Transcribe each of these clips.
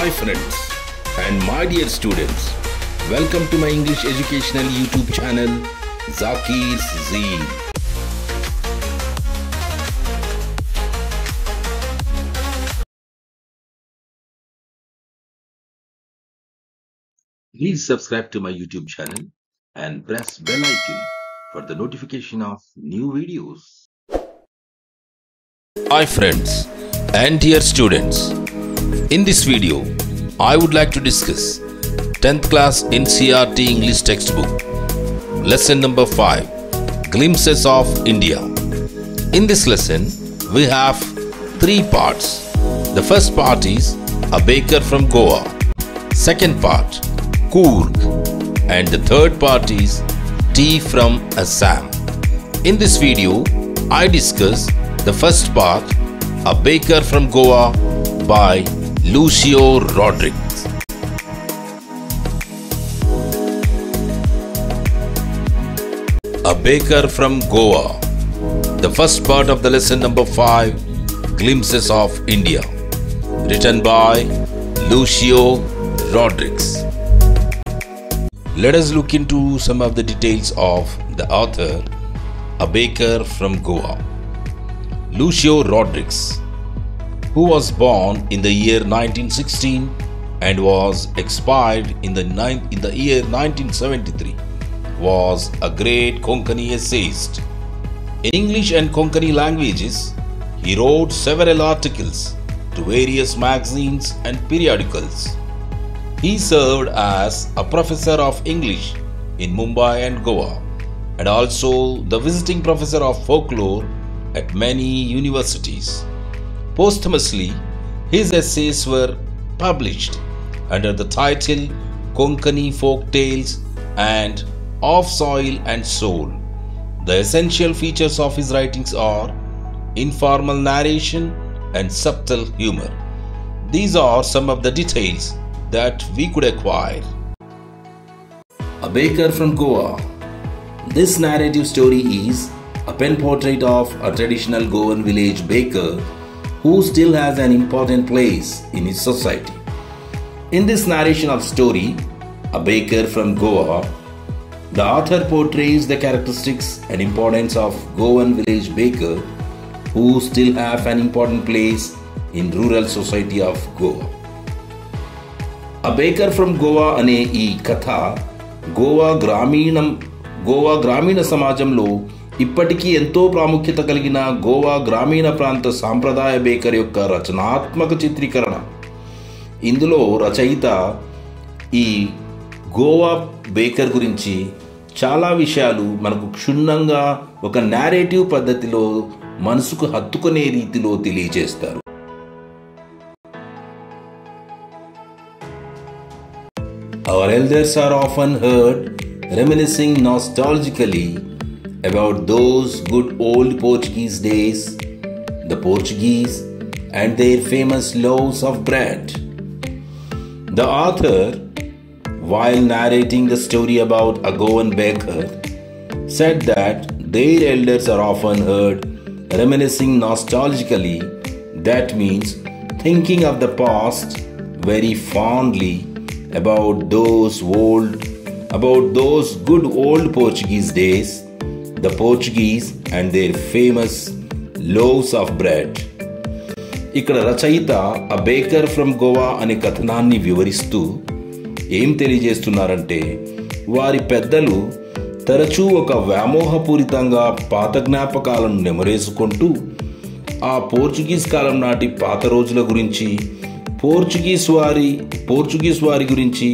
Hi friends and my dear students, welcome to my English educational YouTube channel Zakir's Zeel. Please subscribe to my YouTube channel and press bell icon for the notification of new videos. Hi friends and dear students, in this video I would like to discuss 10th class NCERT English textbook lesson number 5, Glimpses of India. In this lesson we have 3 parts. The first part is A Baker from Goa, second part Coorg, and the third part is Tea from Assam. In this video I discuss the first part, A Baker from Goa by Lucio Rodriguez. A Baker from Goa, the first part of the lesson number 5, Glimpses of India, written by Lucio Rodriguez. Let us look into some of the details of the author, A Baker from Goa. Lucio Rodriguez, who was born in the year 1916 and was expired in the year 1973, was a great Konkani essayist. In English and Konkani languages, he wrote several articles to various magazines and periodicals. He served as a professor of English in Mumbai and Goa, and also the visiting professor of folklore at many universities. Posthumously, his essays were published under the title Konkani Folk Tales and Of Soil and Soul. The essential features of his writings are informal narration and subtle humor. These are some of the details that we could acquire. A Baker from Goa. This narrative story is a pen portrait of a traditional Goan village baker who still has an important place in his society. In this narration of story, A Baker from Goa, the author portrays the characteristics and importance of Goan village baker who still have an important place in rural society of Goa. A Baker from Goa అనే ఈ కథ గోవా గ్రామీణ సమాజంలో ఇప్పటికీ ఎంతో ప్రాముఖ్యత కలిగిన గోవా గ్రామీణ ప్రాంత సాంప్రదాయ బేకర్ యొక్క రచనాత్మక చిత్రీకరణ. ఇందులో రచయిత ఈ గోవా బేకర్ గురించి చాలా విషయాలు మనకు క్షుణ్ణంగా ఒక నేరేటివ్ పద్ధతిలో మనసుకు హత్తుకునే రీతిలో తెలియజేస్తారు. Our elders are often heard reminiscing nostalgically about those good old Portuguese days, the Portuguese and their famous loaves of bread. The author, while narrating the story about a Goan baker, said that their elders are often heard reminiscing nostalgically. That means thinking of the past very fondly about those good old Portuguese days, the Portuguese and their famous loaves of bread. ఇక్కడ రచయిత A Baker from Goa అనే కథనాన్ని వివరిస్తూ ఏం తెలియజేస్తున్నారంటే, వారి పెద్దలు తరచూ ఒక వ్యామోహపూరితంగా పాత జ్ఞాపకాలను నెమరేసుకుంటూ ఆ పోర్చుగీస్ కాలం నాటి పాత రోజుల గురించి, పోర్చుగీస్ వారి గురించి,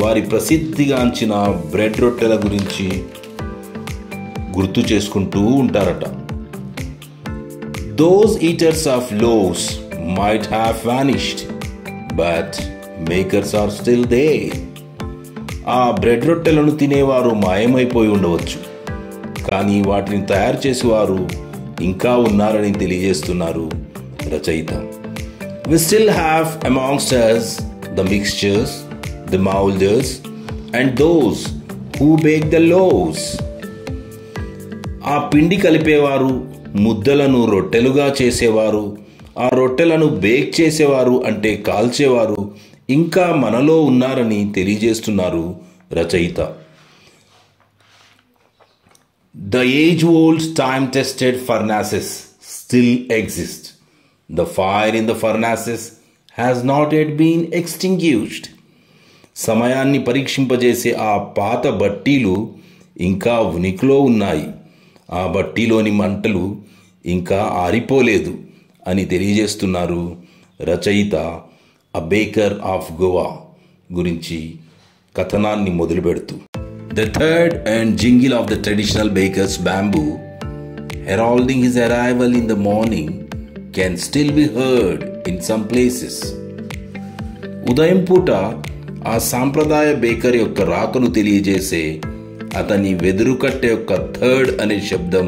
వారి ప్రసిద్ధిగాంచిన బ్రెడ్ రొట్టెల గురించి గుర్తు చేసుకుంటూ ఉంటారట. Those eaters of loaves might have vanished, but makers are still there. ఆ బ్రెడ్ రొట్టెలను తినేవారు మాయమైపోయి ఉండవచ్చు, కానీ వాటిని తయారు చేసేవారు ఇంకా ఉన్నారని తెలియజేస్తున్నారు రచయిత. We still have amongst us the mixtures, the molders, and those who bake the loaves. ఆ పిండి కలిపేవారు, ముద్దలను రొట్టెలుగా చేసేవారు, ఆ రొట్టెలను బేక్ చేసేవారు అంటే కాల్చేవారు ఇంకా మనలో ఉన్నారని తెలియజేస్తున్నారు రచయిత. The age-old time-tested furnaces still exist. The fire in the furnaces has not yet been extinguished. సమయాన్ని పరీక్షింపజేసే ఆ పాత బట్టీలు ఇంకా ఉనికిలో ఉన్నాయి. ఆ బట్టీలోని మంటలు ఇంకా ఆరిపోలేదు అని తెలియజేస్తున్నారు రచయిత. A baker of Goa గురించి కథనాన్ని మొదలుపెడుతూ, The third and jingle of the traditional baker's bamboo, heralding his arrival in the morning, can still be heard in some places. ఉదయం పూట ఆ సాంప్రదాయ బేకర్ యొక్క రాకను తెలియజేసే అతని వెదురుకట్టె యొక్క థర్డ్ అనే శబ్దం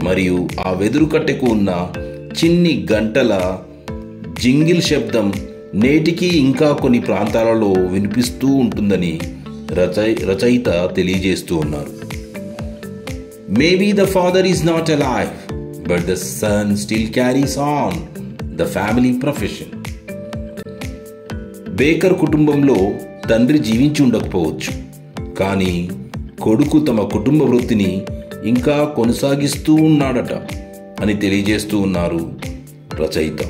మరియు ఆ వెదురుకట్టెకు ఉన్న చిన్ని గంటల జింగిల్ శబ్దం నేటికి ఇంకా కొన్ని ప్రాంతాలలో వినిపిస్తూ ఉంటుందని రచయిత తెలియజేస్తూ ఉన్నారు. Maybe the father is not alive, but the son still carries on the family profession. Baker కుటుంబంలో తండ్రి జీవించి ఉండకపోవచ్చు, కానీ కొడుకు తమ కుటుంబ వృత్తిని ఇంకా కొనసాగిస్తూ ఉన్నాడట అని తెలియజేస్తూ ఉన్నారు రచయిత.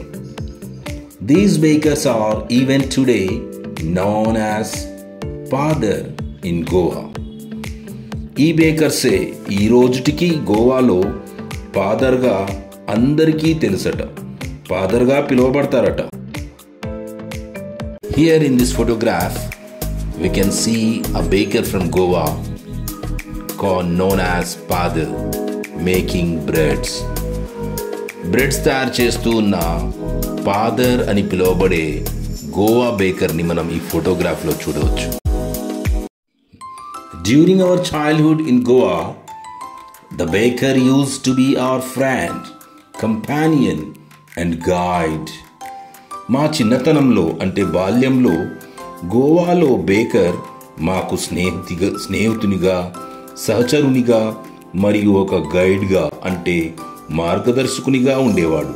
These bakers are even today known as father in Goa. ఈ బేకర్సే ఈ రోజుటికి గోవాలో ఫాదర్గా అందరికీ తెలుసట, ఫాదర్గా పిలువబడతారట. Here in this photograph we can see a baker from Goa known as father making breads. Breads తయారు చేస్తూ ఉన్న ఫాదర్ అని పిలువబడే గోవా బేకర్ని మనం ఈ ఫోటోగ్రాఫ్లో చూడవచ్చు. During our childhood in Goa, the baker used to be our friend, companion and guide. మా చిన్నతనంలో అంటే బాల్యంలో గోవాలో బేకర్ మాకు స్నేహితునిగా, సహచరునిగా మరియు ఒక గైడ్గా అంటే మార్గదర్శకునిగా ఉండేవాడు.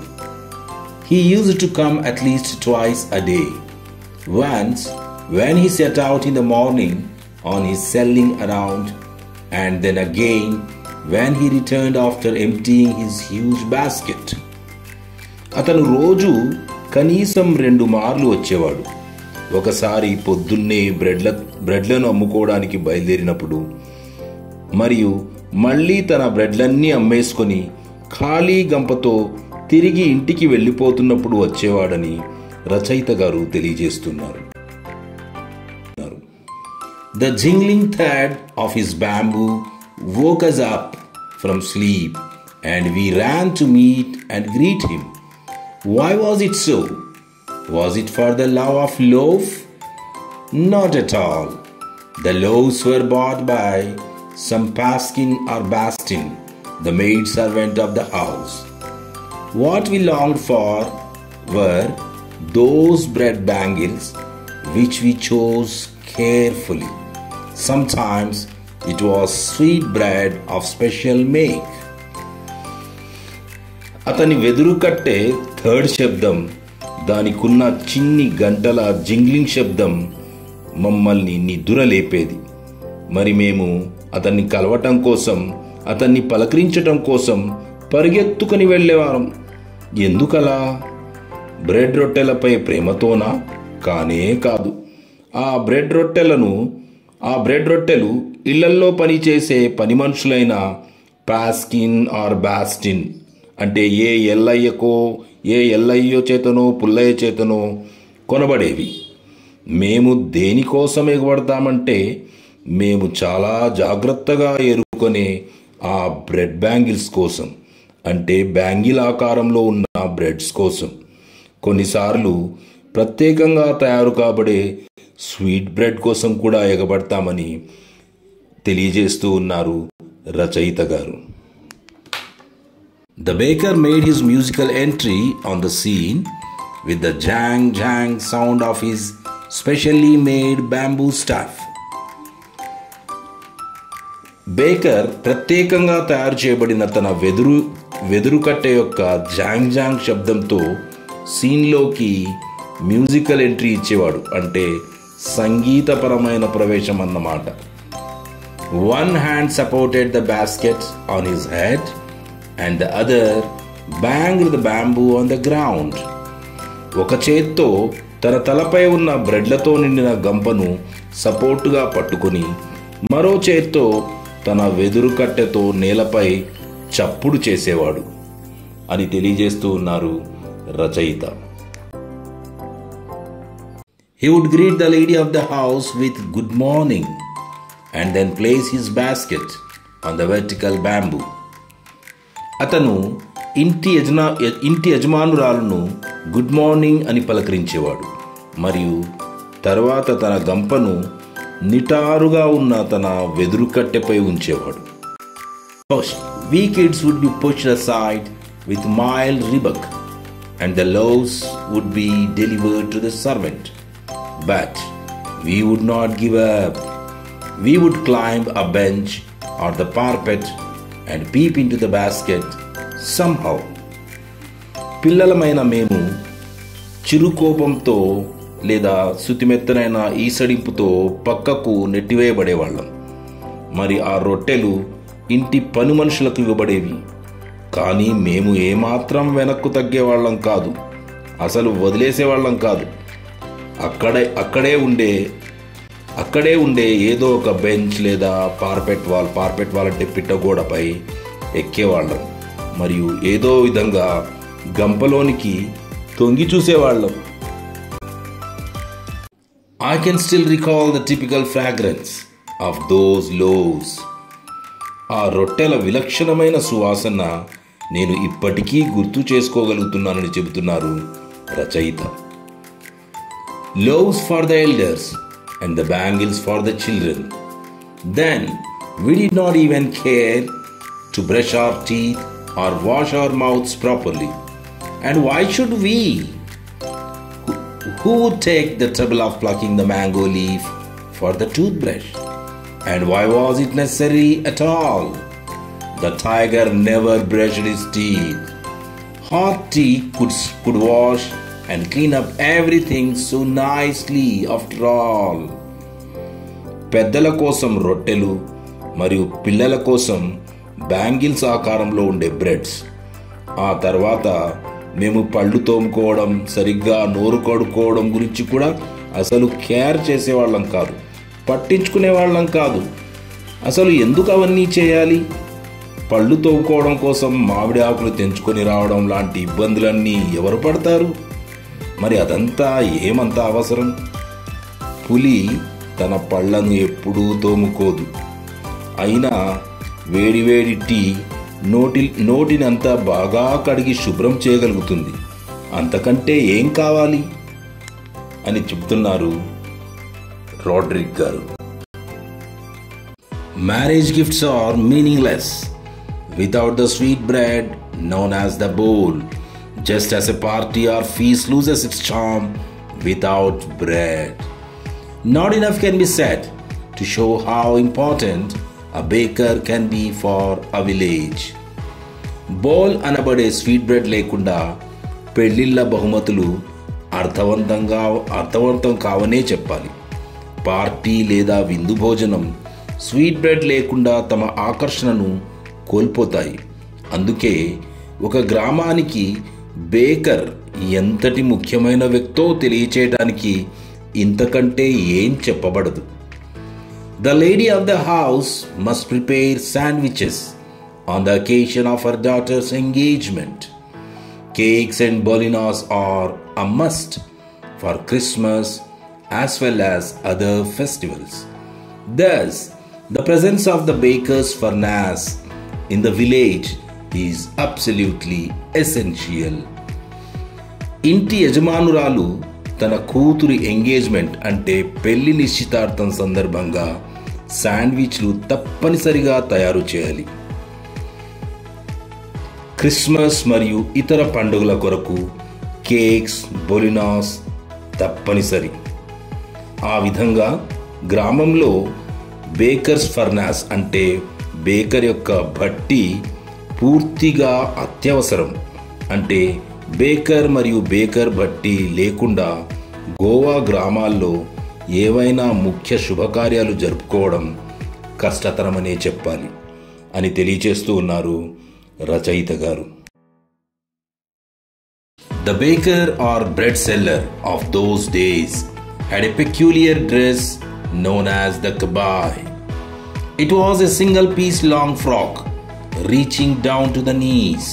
He used to come at least twice a day. Once when he set out in the morning on his selling around, and then again when he returned after emptying his huge basket. అతను రోజు కనీసం 2 మార్లు వచ్చేవాడు. ఒకసారి పొద్దున్నే బ్రెడ్లను అమ్ముకోవడానికి బయలుదేరినప్పుడు, మరియు మళ్ళీ తన బ్రెడ్లన్నీ అమ్మేసుకొని ఖాళీ గంపతో తిరిగి ఇంటికి వెళ్ళిపోతున్నప్పుడు వచ్చేవాడని రచయిత గారు తెలియజేస్తున్నారు. The jingling thread of his bamboo woke us up from sleep, and we ran to meet and greet him. Why was it so? Was it for the love of loaf? Not at all. The loaves were bought by some Paskin or Bastin, the maid servant of the house. What we longed for were those bread bangles which we chose carefully. Sometimes it was sweet bread of special make. అతని వెదురుకట్టే third శబ్దం, దానికున్న చిన్ని గంటల jingling శబ్దం మమ్మల్ని నిద్రలేపేది. మరి మేము అతన్ని కలవటం కోసం, అతన్ని పలకరించటం కోసం పరిగెత్తుకుని వెళ్ళేవారం. ఎందుకలా? బ్రెడ్ రొట్టెలపై ప్రేమతోనా? కానే కాదు. ఆ బ్రెడ్ రొట్టెలు ఇళ్లల్లో పనిచేసే పని మనుషులైన పాస్కిన్ ఆర్ బాస్టిన్ అంటే ఏ ఎల్లయ్యో చేతనో పుల్లయ్య చేతనో కొనబడేవి. మేము దేనికోసం ఎగబడతామంటే, మేము చాలా జాగ్రత్తగా ఎరుకునే ఆ బ్రెడ్ బ్యాంగిల్స్ కోసం, అంటే బ్యాంగిల్ ఆకారంలో ఉన్న బ్రెడ్స్ కోసం. కొన్నిసార్లు ప్రత్యేకంగా తయారు కాబడే స్వీట్ బ్రెడ్ కోసం కూడా ఎగబడతామని తెలియజేస్తూ ఉన్నారు రచయిత గారు. The baker made his musical entry on the scene with the jang jang sound of his specially made bamboo staff. Baker ప్రత్యేకంగా తయారు చేయబడిన తన వెదురు కట్టె యొక్క జాంగ్ జాంగ్ శబ్దంతో సీన్లోకి మ్యూజికల్ ఎంట్రీ ఇచ్చేవాడు, అంటే సంగీతపరమైన ప్రవేశం అన్నమాట. One hand supported the basket on his head and the other banged the bamboo on the ground. ఒక చేత్తో తన తలపై ఉన్న బ్రెడ్లతో నిండిన గంపను సపోర్టుగా పట్టుకుని మరో చేత్తో తన వెదురు కట్టెతో నేలపై చప్పుడు చేసేవాడు అని తెలియజేస్తూ ఉన్నారు రచయిత. He would greet the lady of the house with good morning and then place his basket on the vertical bamboo. అతను ఇంటి యజమానురాలను గుడ్ మార్నింగ్ అని పలకరించేవాడు మరియు తర్వాత తన గంపను నిటారుగా ఉన్న తన వెదురు కట్టెపై ఉంచేవాడు. We kids would be pushed aside with mild rebuke and the loaves would be delivered to the servant. But we would not give up. We would climb a bench or the parapet and peep into the basket somehow. పిల్లలమైన మేము చిరుకోపంతో లేదా శుతిమెత్తనైన ఈసడింపుతో పక్కకు నెట్టివేయబడేవాళ్ళం. మరి ఆ రొట్టెలు ఇంటి పని మనుషులకు ఇవ్వబడేవి. కానీ మేము ఏమాత్రం వెనక్కు తగ్గేవాళ్ళం కాదు, అసలు వదిలేసేవాళ్ళం కాదు. అక్కడే ఉండే ఏదో ఒక బెంచ్ లేదా పార్పెట్ వాల్ అంటే పిట్టగోడపై ఎక్కేవాళ్ళం మరియు ఏదో విధంగా గంపలోనికి తొంగి చూసేవాళ్ళం. I can still recall the typical fragrance of those loaves. ఆ రొట్టెల విలక్షణమైన సువాసన నేను ఇప్పటికీ గుర్తు చేసుకోగలుగుతున్నానని చెబుతున్నారు రచయిత. Loaves for the elders and the bangles for the children. Then we did not even care to brush our teeth or wash our mouths properly. And why should we? Who would take the trouble of plucking the mango leaf for the toothbrush? And why was it necessary at all? The tiger never brushed his teeth. Hot tea could wash and clean up everything so nicely after all. పెద్దల కోసం రొట్టెలు మరియు పిల్లల కోసం bangles ఆకారంలో ఉండే breads. ఆ తర్వాత మేము పళ్ళు తోముకోవడం, సరిగ్గా నోరు కడుక్కోవడం గురించి కూడా అసలు కేర్ చేసేవాళ్ళం కాదు, పట్టించుకునేవాళ్ళం కాదు. అసలు ఎందుకు అవన్నీ చేయాలి? పళ్ళు తోముకోవడం కోసం మామిడి ఆకులు తెంచుకొని రావడం లాంటి ఇబ్బందులన్నీ ఎవరు పడతారు? మరి అదంతా ఏమంత అవసరం? పులి తన పళ్ళను ఎప్పుడూ తోముకోదు. అయినా వేడివేడి టీ నోటినంతా బాగా కడిగి శుభ్రం చేయగలుగుతుంది. అంతకంటే ఏం కావాలి అని చెప్తున్నారు రోడ్రిక్ గారు. Marriage gifts are meaningless without the sweet bread known as the bowl, just as a party or feast loses its charm without bread. Not enough can be said to show how important a baker can be for a village. Bowl అనబడే sweet bread లేకుండా పెళ్లిళ్ళ బహుమతులు అర్థవంతం కావనే చెప్పాలి. Party లేదా విందు భోజనం sweet bread లేకుండా తమ ఆకర్షణను కోల్పోతాయి. అందుకే ఒక గ్రామానికి బేకర్ ఎంతటి ముఖ్యమైన వ్యక్తో తెలియచేయడానికి ఇంతకంటే ఏం చెప్పబడదు. The lady of the house must prepare sandwiches on the occasion of her daughter's engagement. Cakes and bolinas are a must for Christmas as well as other festivals. Thus, the presence of the baker's furnace in the village is absolutely essential. ఇంటి యజమానురాలు తన కూతురి engagement అంటే పెళ్లి నిశ్చితార్థం సందర్భంగా శాండ్విచ్లు తప్పనిసరిగా తయారు చేయాలి. క్రిస్మస్ మరియు ఇతర పండుగల కొరకు కేక్స్, బొలినాస్ తప్పనిసరి. ఆ విధంగా గ్రామంలో బేకర్స్ ఫర్నాస్ అంటే బేకర్ యొక్క భట్టి పూర్తిగా అత్యవసరం. అంటే బేకర్ మరియు బేకర్ బట్టి లేకుండా గోవా గ్రామాల్లో ఏవైనా ముఖ్య శుభకార్యాలు జరుపుకోవడం కష్టతరమనే చెప్పాలి అని తెలియచేస్తూ ఉన్నారు రచయిత గారు. The baker or bread seller of those days had a peculiar dress known as the kabai. It was a single-piece long frock reaching down to the knees.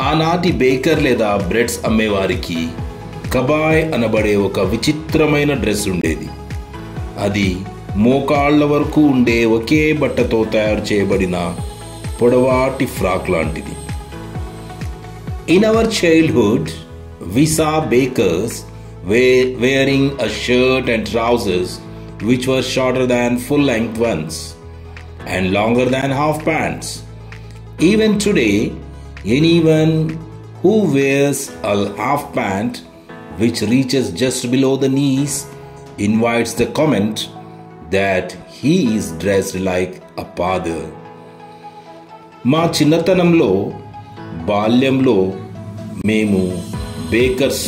ఆనాటి బేకర్ లేదా బ్రెడ్స్ అమ్మేవారికి కబాయ్ అనబడే ఒక విచిత్రమైన డ్రెస్ ఉండేది. అది మోకాళ్ల వరకు ఉండే ఒకే బట్టతో తయారు చేయబడిన పొడవాటి ఫ్రాక్ లాంటిది. In our childhood, we saw bakers wearing a shirt and trousers which were shorter than full-length ones and longer than half pants. Even today, anyone who wears a half pant which reaches just below the knees invites the comment that he is dressed like a father. మా చిన్నతనంలో బాల్యంలో మేము baker's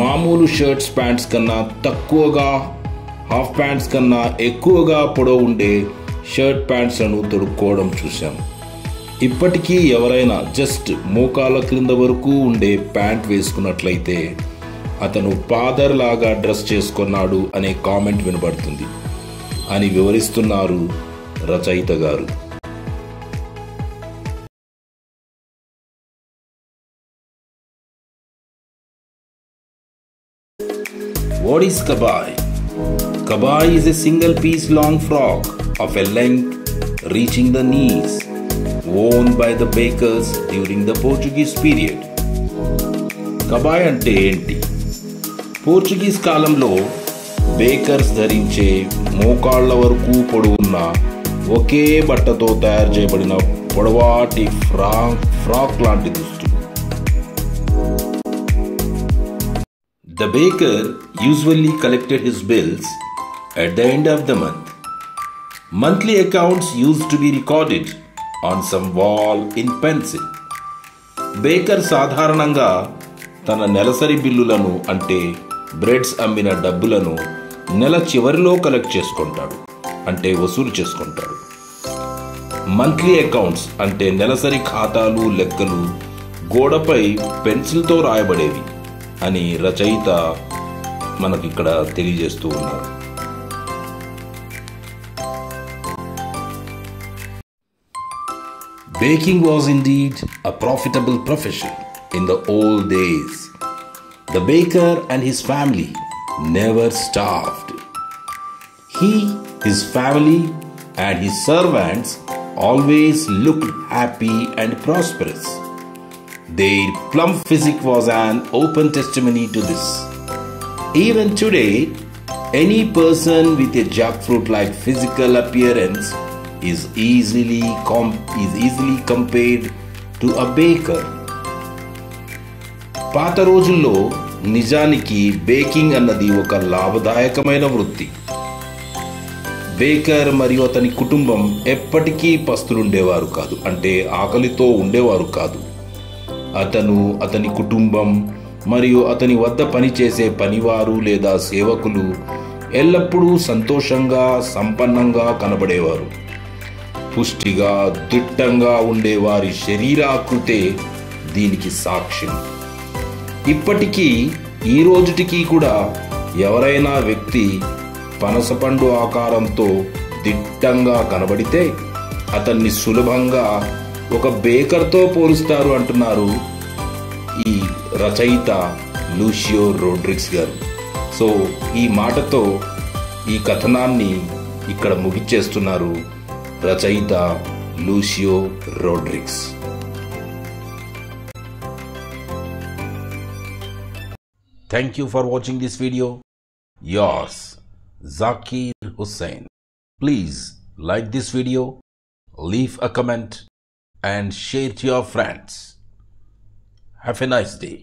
మామూలు shirts pants కన్నా తక్కువగా, half pants కన్నా ఎక్కువగా పొడవు ఉండే షర్ట్ ప్యాంట్స్లను తొడుక్కోవడం చూసాం. ఇప్పటికీ ఎవరైనా జస్ట్ మోకాల క్రింద వరకు ఉండే ప్యాంట్ వేసుకున్నట్లయితే అతను ఫాదర్ లాగా డ్రెస్ చేసుకున్నాడు అనే కామెంట్ వినబడుతుంది అని వివరిస్తున్నారు రచయిత గారు. What is kabai? Kabai is a single-piece long frock of a length reaching the knees, worn by the bakers during the Portuguese period. Kabai అంటే ఏంటి? పోర్చుగీస్ కాలంలో బేకర్స్ ధరించే మోకాళ్ల వరకు పొడవున్న ఒకే బట్టతో తయారు చేయబడిన పొడవాటి ఫ్రాక్ లాంటి దుస్తులు. The baker usually collected his bills at the end of the month. Monthly accounts used to be recorded on some wall in pencil. Baker సాధారణంగా తన నెలసరి బిల్లులను అంటే బ్రెడ్స్ అమ్మిన డబ్బులను నెల చివరిలో కలెక్ట్ చేసుకుంటాడు, అంటే వసూలు చేసుకుంటాడు. మంత్లీ అకౌంట్స్ అంటే నెలసరి ఖాతాలు లెక్కలు గోడపై పెన్సిల్తో రాయబడేవి అని రచయిత మనకిక్కడ తెలియజేస్తూ ఉన్నారు. Baking was indeed a profitable profession in the old days. The baker and his family never starved. He, his family, and his servants always looked happy and prosperous. Their plump physique was an open testimony to this. Even today, any person with a jackfruit-like physical appearance is easily compared to a baker. పాత రోజుల్లో నిజానికి baking అన్నది ఒక లాభదాయకమైన వృత్తి. Baker మరియు అతని కుటుంబం ఎప్పటికీ పస్తులుండేవారు కాదు, అంటే ఆకలితో ఉండేవారు కాదు. అతను, అతని కుటుంబం మరియు అతని వద్ద పనిచేసే పనివారు లేదా సేవకులు ఎల్లప్పుడూ సంతోషంగా, సంపన్నంగా కనబడేవారు. పుష్టిగా, దిట్టంగా ఉండే వారి శరీరాకృతే దీనికి సాక్ష్యం. ఇప్పటికీ ఈ రోజుటికి కూడా ఎవరైనా వ్యక్తి పనసపండు ఆకారంతో దిట్టంగా కనబడితే అతన్ని సులభంగా ఒక బేకర్తో పోలుస్తారు అంటున్నారు ఈ రచయిత లూషియో రోడ్రిగ్స్ గారు. సో ఈ మాటతో ఈ కథనాన్ని ఇక్కడ ముగిచ్చేస్తున్నారు రచయిత లూషియో Rodrigues. Thank you for watching this video. Yours, Zakir Hussain. Please like this video, leave a comment and share to your friends. Have a nice day.